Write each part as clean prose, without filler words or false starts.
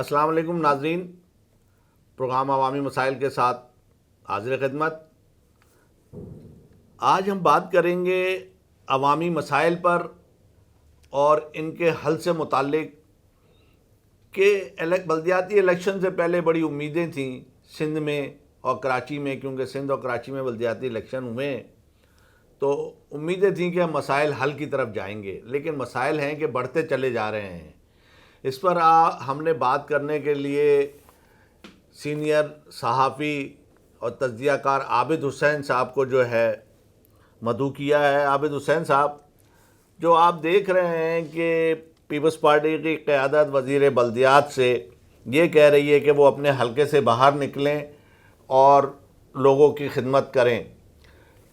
السلام علیکم ناظرین، پروگرام عوامی مسائل کے ساتھ حاضر خدمت۔ آج ہم بات کریں گے عوامی مسائل پر اور ان کے حل سے متعلق کہ بلدیاتی الیکشن سے پہلے بڑی امیدیں تھیں سندھ میں اور کراچی میں، کیونکہ سندھ اور کراچی میں بلدیاتی الیکشن ہوئے ہیں، تو امیدیں تھیں کہ ہم مسائل حل کی طرف جائیں گے، لیکن مسائل ہیں کہ بڑھتے چلے جا رہے ہیں۔ اس پر ہم نے بات کرنے کے لیے سینئر صحافی اور تجزیہ کار عابد حسین صاحب کو جو ہے مدعو کیا ہے۔ عابد حسین صاحب، جو آپ دیکھ رہے ہیں کہ پیپلز پارٹی کی قیادت وزیر بلدیات سے یہ کہہ رہی ہے کہ وہ اپنے حلقے سے باہر نکلیں اور لوگوں کی خدمت کریں،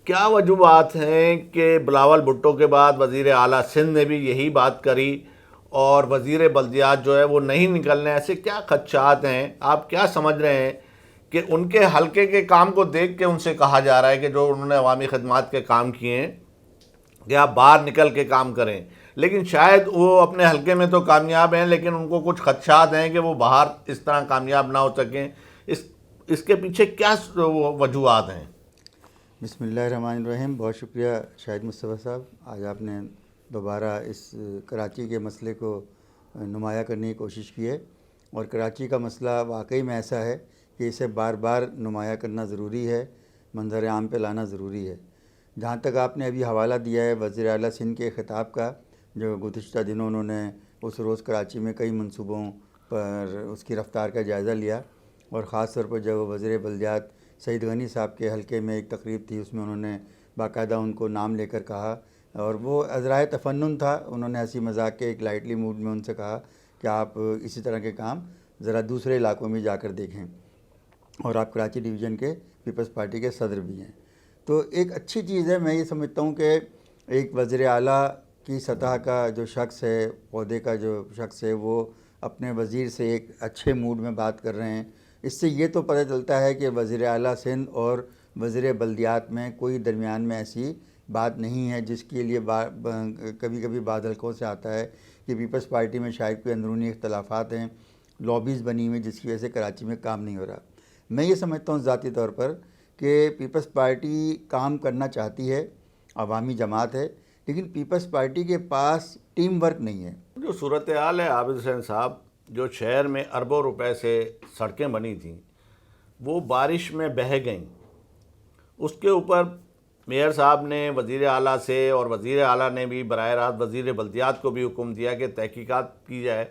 کیا وجوہات ہیں کہ بلاول بھٹو کے بعد وزیر اعلیٰ سندھ نے بھی یہی بات کری اور وزیر بلدیات جو ہے وہ نہیں نکلنے؟ ایسے کیا خدشات ہیں؟ آپ کیا سمجھ رہے ہیں کہ ان کے حلقے کے کام کو دیکھ کے ان سے کہا جا رہا ہے کہ جو انہوں نے عوامی خدمات کے کام کیے ہیں کہ آپ باہر نکل کے کام کریں، لیکن شاید وہ اپنے حلقے میں تو کامیاب ہیں لیکن ان کو کچھ خدشات ہیں کہ وہ باہر اس طرح کامیاب نہ ہو سکیں؟ اس کے پیچھے کیا وجوہات ہیں؟ بسم اللہ الرحمن الرحیم۔ بہت شکریہ شاہد مصطفیٰ صاحب، آج آپ نے دوبارہ اس کراچی کے مسئلے کو نمایاں کرنے کی کوشش کی ہے، اور کراچی کا مسئلہ واقعی میں ایسا ہے کہ اسے بار بار نمایاں کرنا ضروری ہے، منظر عام پہ لانا ضروری ہے۔ جہاں تک آپ نے ابھی حوالہ دیا ہے وزیر اعلیٰ سندھ کے خطاب کا، جو گزشتہ دنوں انہوں نے اس روز کراچی میں کئی منصوبوں پر اس کی رفتار کا جائزہ لیا، اور خاص طور پر جب وزیر بلدیات سعید غنی صاحب کے حلقے میں ایک تقریب تھی، اس میں انہوں نے باقاعدہ ان کو نام لے کر کہا، اور وہ عذرائے تفنن تھا، انہوں نے ہنسی مذاق کے ایک لائٹلی موڈ میں ان سے کہا کہ آپ اسی طرح کے کام ذرا دوسرے علاقوں میں جا کر دیکھیں، اور آپ کراچی ڈویژن کے پیپلز پارٹی کے صدر بھی ہیں۔ تو ایک اچھی چیز ہے، میں یہ سمجھتا ہوں کہ ایک وزیر اعلیٰ کی سطح کا جو شخص ہے، عہدے کا جو شخص ہے، وہ اپنے وزیر سے ایک اچھے موڈ میں بات کر رہے ہیں۔ اس سے یہ تو پتہ چلتا ہے کہ وزیر اعلیٰ سندھ اور وزیر بلدیات میں کوئی درمیان میں ایسی بات نہیں ہے، جس کے لیے کبھی کبھی بعض حلقوں سے آتا ہے کہ پیپلز پارٹی میں شاید کوئی اندرونی اختلافات ہیں، لابیز بنی ہوئی جس کی وجہ سے کراچی میں کام نہیں ہو رہا۔ میں یہ سمجھتا ہوں ذاتی طور پر کہ پیپلز پارٹی کام کرنا چاہتی ہے، عوامی جماعت ہے، لیکن پیپلز پارٹی کے پاس ٹیم ورک نہیں ہے۔ جو صورتحال ہے عابد حسین صاحب، جو شہر میں اربوں روپے سے سڑکیں بنی تھیں وہ بارش میں بہہ گئیں، اس کے اوپر میئر صاحب نے وزیر اعلیٰ سے اور وزیر اعلیٰ نے بھی براہ راست وزیر بلدیات کو بھی حکم دیا کہ تحقیقات کی جائے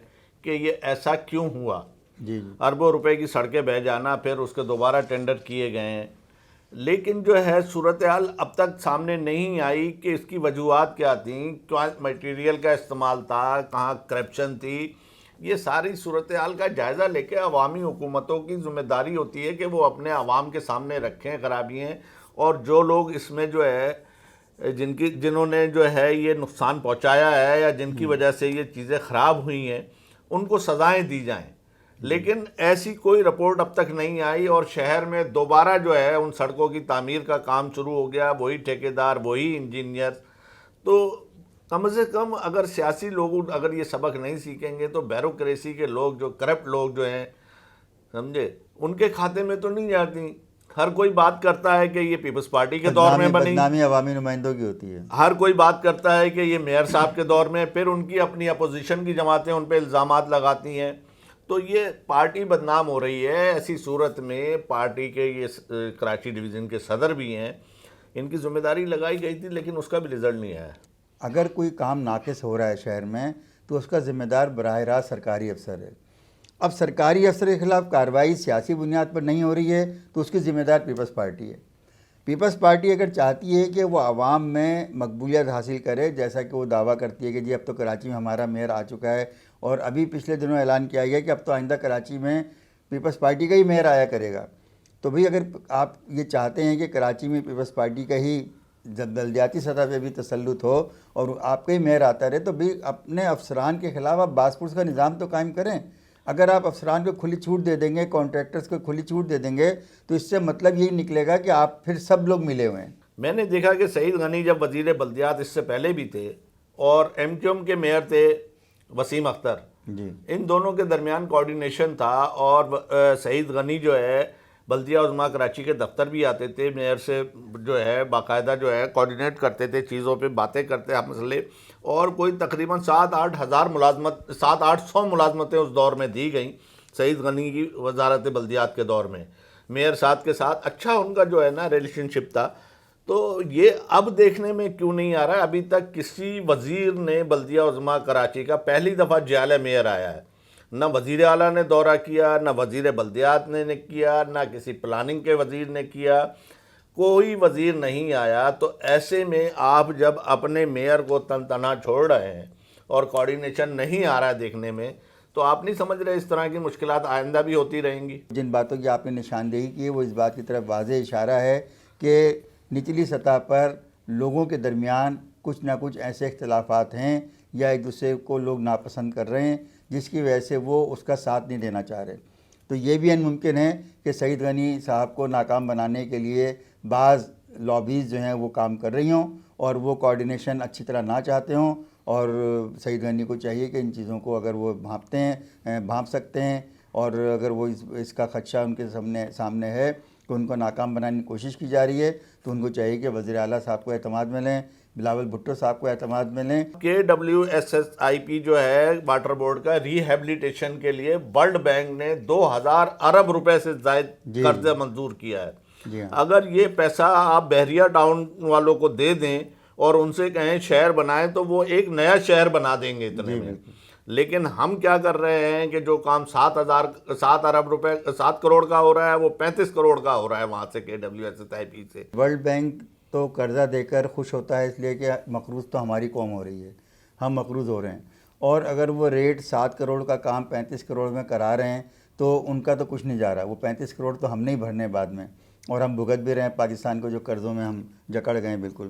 کہ یہ ایسا کیوں ہوا۔ جی اربوں روپے کی سڑکیں بہہ جانا، پھر اس کے دوبارہ ٹینڈر کیے گئے ہیں، لیکن جو ہے صورتحال اب تک سامنے نہیں آئی کہ اس کی وجوہات کیا تھیں، کیا میٹیریل کا استعمال تھا، کہاں کرپشن تھی۔ یہ ساری صورتحال کا جائزہ لے کے عوامی حکومتوں کی ذمہ داری ہوتی ہے کہ وہ اپنے عوام کے سامنے رکھیں خرابیاں، اور جو لوگ اس میں جو ہے جنہوں نے جو ہے یہ نقصان پہنچایا ہے یا جن کی وجہ سے یہ چیزیں خراب ہوئی ہیں ان کو سزائیں دی جائیں، لیکن ایسی کوئی رپورٹ اب تک نہیں آئی، اور شہر میں دوبارہ جو ہے ان سڑکوں کی تعمیر کا کام شروع ہو گیا، وہی ٹھیکیدار، وہی انجینئر۔ تو کم سے کم اگر سیاسی لوگ اگر یہ سبق نہیں سیکھیں گے تو بیوروکریسی کے لوگ، جو کرپٹ لوگ جو ہیں، سمجھے، ان کے کھاتے میں تو نہیں جاتی۔ ہر کوئی بات کرتا ہے کہ یہ پیپلز پارٹی کے دور میں بنی، بدنامی عوامی نمائندوں کی ہوتی ہے۔ ہر کوئی بات کرتا ہے کہ یہ میئر صاحب کے دور میں، پھر ان کی اپنی اپوزیشن کی جماعتیں ان پہ الزامات لگاتی ہیں، تو یہ پارٹی بدنام ہو رہی ہے۔ ایسی صورت میں پارٹی کے یہ کراچی ڈویژن کے صدر بھی ہیں، ان کی ذمہ داری لگائی گئی تھی لیکن اس کا بھی رزلٹ نہیں آیا۔ اگر کوئی کام ناقص ہو رہا ہے شہر میں تو اس کا ذمہ دار براہ راست سرکاری افسر ہے۔ اب سرکاری افسر کے خلاف کارروائی سیاسی بنیاد پر نہیں ہو رہی ہے تو اس کی ذمہ دار پیپلز پارٹی ہے۔ پیپلز پارٹی اگر چاہتی ہے کہ وہ عوام میں مقبولیت حاصل کرے، جیسا کہ وہ دعویٰ کرتی ہے کہ جی اب تو کراچی میں ہمارا میئر آ چکا ہے، اور ابھی پچھلے دنوں اعلان کیا گیا کہ اب تو آئندہ کراچی میں پیپلز پارٹی کا ہی میئر آیا کرے گا، تو بھئی اگر آپ یہ چاہتے ہیں کہ کراچی میں پیپلز پارٹی کا ہی بلدیاتی سطح پہ بھی تسلط ہو اور آپ کا ہی میئر آتا رہے، تو بھی اپنے افسران کے خلاف آپ باز پرس کا نظام تو قائم کریں۔ اگر آپ افسران کو کھلی چھوٹ دے دیں گے، کانٹریکٹرز کو کھلی چھوٹ دے دیں گے، تو اس سے مطلب یہی نکلے گا کہ آپ پھر سب لوگ ملے ہوئے ہیں۔ میں نے دیکھا کہ سعید غنی جب وزیر بلدیات اس سے پہلے بھی تھے، اور ایم کیو ایم کے میئر تھے وسیم اختر، جی ان دونوں کے درمیان کوارڈینیشن تھا، اور سعید غنی جو ہے بلدیہ عظمیٰ کراچی کے دفتر بھی آتے تھے، میئر سے جو ہے باقاعدہ جو ہے کوارڈینیٹ کرتے تھے، چیزوں پہ باتیں کرتے ہم مسئلے، اور کوئی تقریباً 7-800 ملازمتیں اس دور میں دی گئیں سعید غنی کی وزارت بلدیات کے دور میں، میئر صاحب کے ساتھ اچھا ان کا جو ہے نا ریلیشن شپ تھا۔ تو یہ اب دیکھنے میں کیوں نہیں آ رہا ہے؟ ابھی تک کسی وزیر نے بلدیہ عظمیٰ کراچی کا، پہلی دفعہ جیالہ میئر آیا ہے، نہ وزیر اعلیٰ نے دورہ کیا، نہ وزیر بلدیات نے کیا، نہ کسی پلاننگ کے وزیر نے کیا، کوئی وزیر نہیں آیا۔ تو ایسے میں آپ جب اپنے میئر کو تن تنہا چھوڑ رہے ہیں اور کوارڈینیشن نہیں آ رہا ہے دیکھنے میں، تو آپ نہیں سمجھ رہے اس طرح کی مشکلات آئندہ بھی ہوتی رہیں گی؟ جن باتوں کی آپ نے نشاندہی کی ہے وہ اس بات کی طرف واضح اشارہ ہے کہ نچلی سطح پر لوگوں کے درمیان کچھ نہ کچھ ایسے اختلافات ہیں یا ایک دوسرے کو لوگ ناپسند کر رہے ہیں جس کی وجہ سے وہ اس کا ساتھ نہیں دینا چاہ رہے۔ تو یہ بھی ممکن ہے کہ سعید غنی صاحب کو ناکام بنانے کے لیے بعض لابیز جو ہیں وہ کام کر رہی ہوں اور وہ کوارڈینیشن اچھی طرح نہ چاہتے ہوں، اور سعید غنی کو چاہیے کہ ان چیزوں کو اگر وہ بھانپ سکتے ہیں، اور اگر وہ اس کا خدشہ ان کے سامنے ہے کہ ان کو ناکام بنانے کی کوشش کی جا رہی ہے، تو ان کو چاہیے کہ وزیر اعلیٰ صاحب کو اعتماد میں لیں، بلاول بھٹو صاحب کو اعتماد میں لیں۔ KWSSIP جو ہے واٹر بورڈ کا، ری ہیبلیٹیشن کے لیے ورلڈ بینک نے 2000 ارب روپے سے زائد قرضہ منظور کیا ہے۔ جی ہاں، اگر یہ پیسہ آپ بحریہ ٹاؤن والوں کو دے دیں اور ان سے کہیں شہر بنائیں تو وہ ایک نیا شہر بنا دیں گے اتنے میں۔ لیکن ہم کیا کر رہے ہیں کہ جو کام 7 ارب روپے 7 کروڑ کا ہو رہا ہے وہ 35 کروڑ کا ہو رہا ہے وہاں سے KWSSIP سے۔ ورلڈ بینک تو قرضہ دے کر خوش ہوتا ہے اس لیے کہ مقروض تو ہماری قوم ہو رہی ہے، ہم مقروض ہو رہے ہیں، اور اگر وہ ریٹ 7 کروڑ کا کام 35 کروڑ میں کرا رہے ہیں تو ان کا تو کچھ نہیں جا رہا، وہ 35 کروڑ تو ہم نہیں بھرنے بعد میں، اور ہم بھگت بھی رہے ہیں پاکستان کو جو قرضوں میں ہم جکڑ گئے ہیں بالکل۔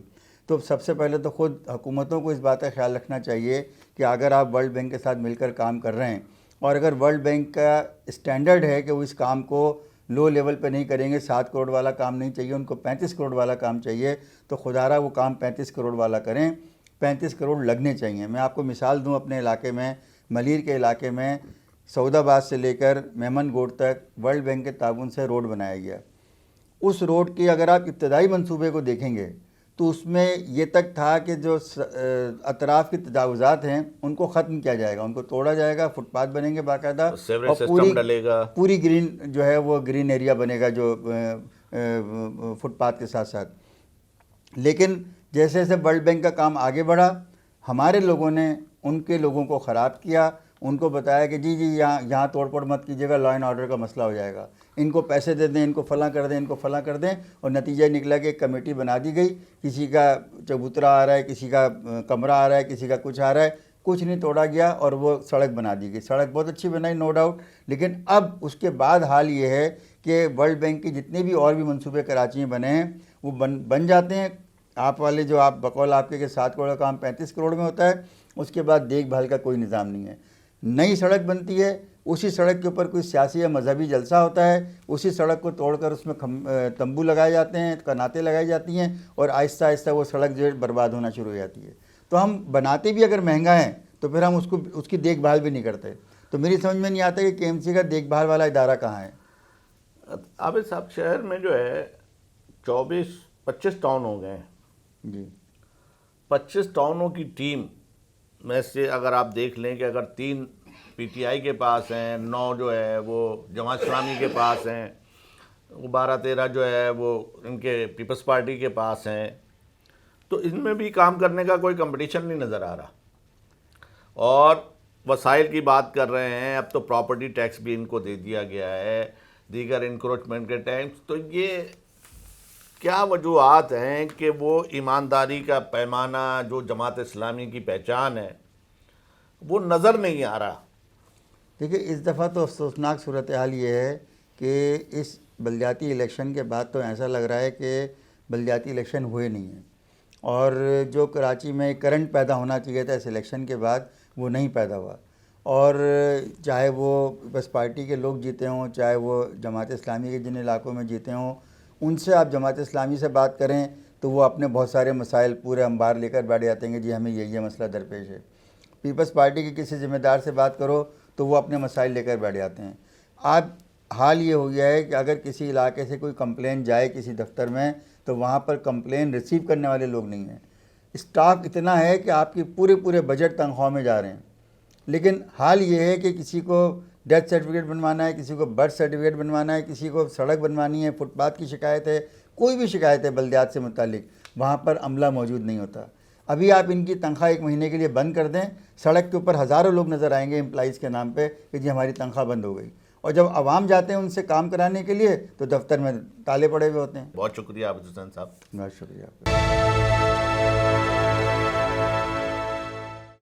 تو سب سے پہلے تو خود حکومتوں کو اس بات کا خیال رکھنا چاہیے کہ اگر آپ ورلڈ بینک کے ساتھ مل کر کام کر رہے ہیں، اور اگر ورلڈ بینک کا اسٹینڈرڈ ہے کہ وہ اس کام کو لو لیول پہ نہیں کریں گے، 7 کروڑ والا کام نہیں چاہیے ان کو، 35 کروڑ والا کام چاہیے، تو خدا را وہ کام 35 کروڑ والا کریں، 35 کروڑ لگنے چاہیے۔ میں آپ کو مثال دوں، اپنے علاقے میں ملیر کے علاقے میں سعود آباد سے لے کر میمن گوڑ تک ورلڈ بینک کے تعاون سے روڈ بنایا گیا۔ اس روڈ کی اگر آپ ابتدائی منصوبے کو دیکھیں گے تو اس میں یہ تک تھا کہ جو اطراف کی تجاوزات ہیں ان کو ختم کیا جائے گا، ان کو توڑا جائے گا، فٹ پاتھ بنیں گے باقاعدہ، سیوریج سسٹم ڈلے گا، پوری گرین جو ہے وہ گرین ایریا بنے گا جو فٹ پاتھ کے ساتھ ساتھ۔ لیکن جیسے جیسے ورلڈ بینک کا کام آگے بڑھا، ہمارے لوگوں نے ان کے لوگوں کو خراب کیا، ان کو بتایا کہ جی یہاں توڑ پھوڑ مت کیجیے گا، لا اینڈ آرڈر کا مسئلہ ہو جائے گا، ان کو پیسے دے دیں، ان کو فلاں کر دیں، ان کو فلاں کر دیں، اور نتیجہ نکلا کہ ایک کمیٹی بنا دی گئی، کسی کا چبوترا آ رہا ہے، کسی کا کمرہ آ رہا ہے، کسی کا کچھ آ رہا ہے، کچھ نہیں توڑا گیا، اور وہ سڑک بنا دی گئی۔ سڑک بہت اچھی بنائی، نو ڈاؤٹ، لیکن اب اس کے بعد حال یہ ہے کہ ورلڈ بینک کی جتنے بھی اور بھی منصوبے کراچی میں بنے ہیں وہ بن جاتے ہیں، آپ والے جو آپ بقول آپ کے کہ 7 کروڑ کا کام 35 کروڑ میں ہوتا ہے، اس کے بعد دیکھ بھال کا کوئی نظام نہیں ہے۔ نئی سڑک بنتی ہے، اسی سڑک کے اوپر کوئی سیاسی یا مذہبی جلسہ ہوتا ہے، اسی سڑک کو توڑ کر اس میں تمبو لگائے جاتے ہیں، کناتیں لگائی جاتی ہیں، اور آہستہ آہستہ وہ سڑک جو ہے برباد ہونا شروع ہو جاتی ہے۔ تو ہم بناتے بھی اگر مہنگا ہیں تو پھر ہم اس کی دیکھ بھال بھی نہیں کرتے۔ تو میری سمجھ میں نہیں آتا کہ KMC کا دیکھ بھال والا ادارہ کہاں ہے۔ عابد صاحب، شہر میں جو ہے 25 ٹاؤن ہو گئے ہیں، جی 25 ٹاؤنوں کی ٹیم میں سے اگر آپ دیکھ لیں کہ اگر 3 PTI کے پاس ہیں، 9 جو ہے وہ جماعت اسلامی کے پاس ہیں، 12-13 جو ہے وہ ان کے پیپلز پارٹی کے پاس ہیں، تو ان میں بھی کام کرنے کا کوئی کمپٹیشن نہیں نظر آ رہا۔ اور وسائل کی بات کر رہے ہیں، اب تو پراپرٹی ٹیکس بھی ان کو دے دیا گیا ہے، دیگر انکروچمنٹ کے ٹیکس، تو یہ کیا وجوہات ہیں کہ وہ ایمانداری کا پیمانہ جو جماعت اسلامی کی پہچان ہے وہ نظر نہیں آ رہا؟ دیکھیے، اس دفعہ تو افسوسناک صورتحال یہ ہے کہ اس بلدیاتی الیکشن کے بعد تو ایسا لگ رہا ہے کہ بلدیاتی الیکشن ہوئے نہیں ہیں، اور جو کراچی میں کرنٹ پیدا ہونا چاہیے تھا اس الیکشن کے بعد وہ نہیں پیدا ہوا، اور چاہے وہ پیپلز پارٹی کے لوگ جیتے ہوں، چاہے وہ جماعت اسلامی کے جن علاقوں میں جیتے ہوں، ان سے آپ جماعت اسلامی سے بات کریں تو وہ اپنے بہت سارے مسائل پورے انبار لے کر بیٹھ جاتے ہیں کہ جی ہمیں یہ مسئلہ درپیش ہے۔ پیپلز پارٹی کے کسی ذمہ دار سے بات کرو تو وہ اپنے مسائل لے کر بیٹھ جاتے ہیں. آج حال یہ ہو گیا ہے کہ اگر کسی علاقے سے کوئی کمپلین جائے کسی دفتر میں تو وہاں پر کمپلین ریسیو کرنے والے لوگ نہیں ہیں. اسٹاف اتنا ہے کہ آپ کی پورے بجٹ تنخواہ میں جا رہے ہیں. لیکن حال یہ ہے کہ کسی کو ڈیتھ سرٹیفکیٹ بنوانا ہے, کسی کو برتھ سرٹیفکیٹ بنوانا ہے, کسی کو سڑک بنوانی ہے, فٹ پاتھ کی شکایت ہے, کوئی بھی شکایت ہے بلدیات سے متعلق, وہاں پر عملہ موجود نہیں ہوتا. ابھی آپ ان کی تنخواہ 1 مہینے کے لیے بند کر دیں, سڑک کے اوپر ہزاروں لوگ نظر آئیں گے امپلائیز کے نام پہ کہ جی ہماری تنخواہ بند ہو گئی. اور جب عوام جاتے ہیں ان سے کام کرانے کے لیے تو دفتر میں تالے پڑے ہوئے ہوتے ہیں. بہت شکریہ عابد حسین صاحب. بہت شکریہ آپ کا.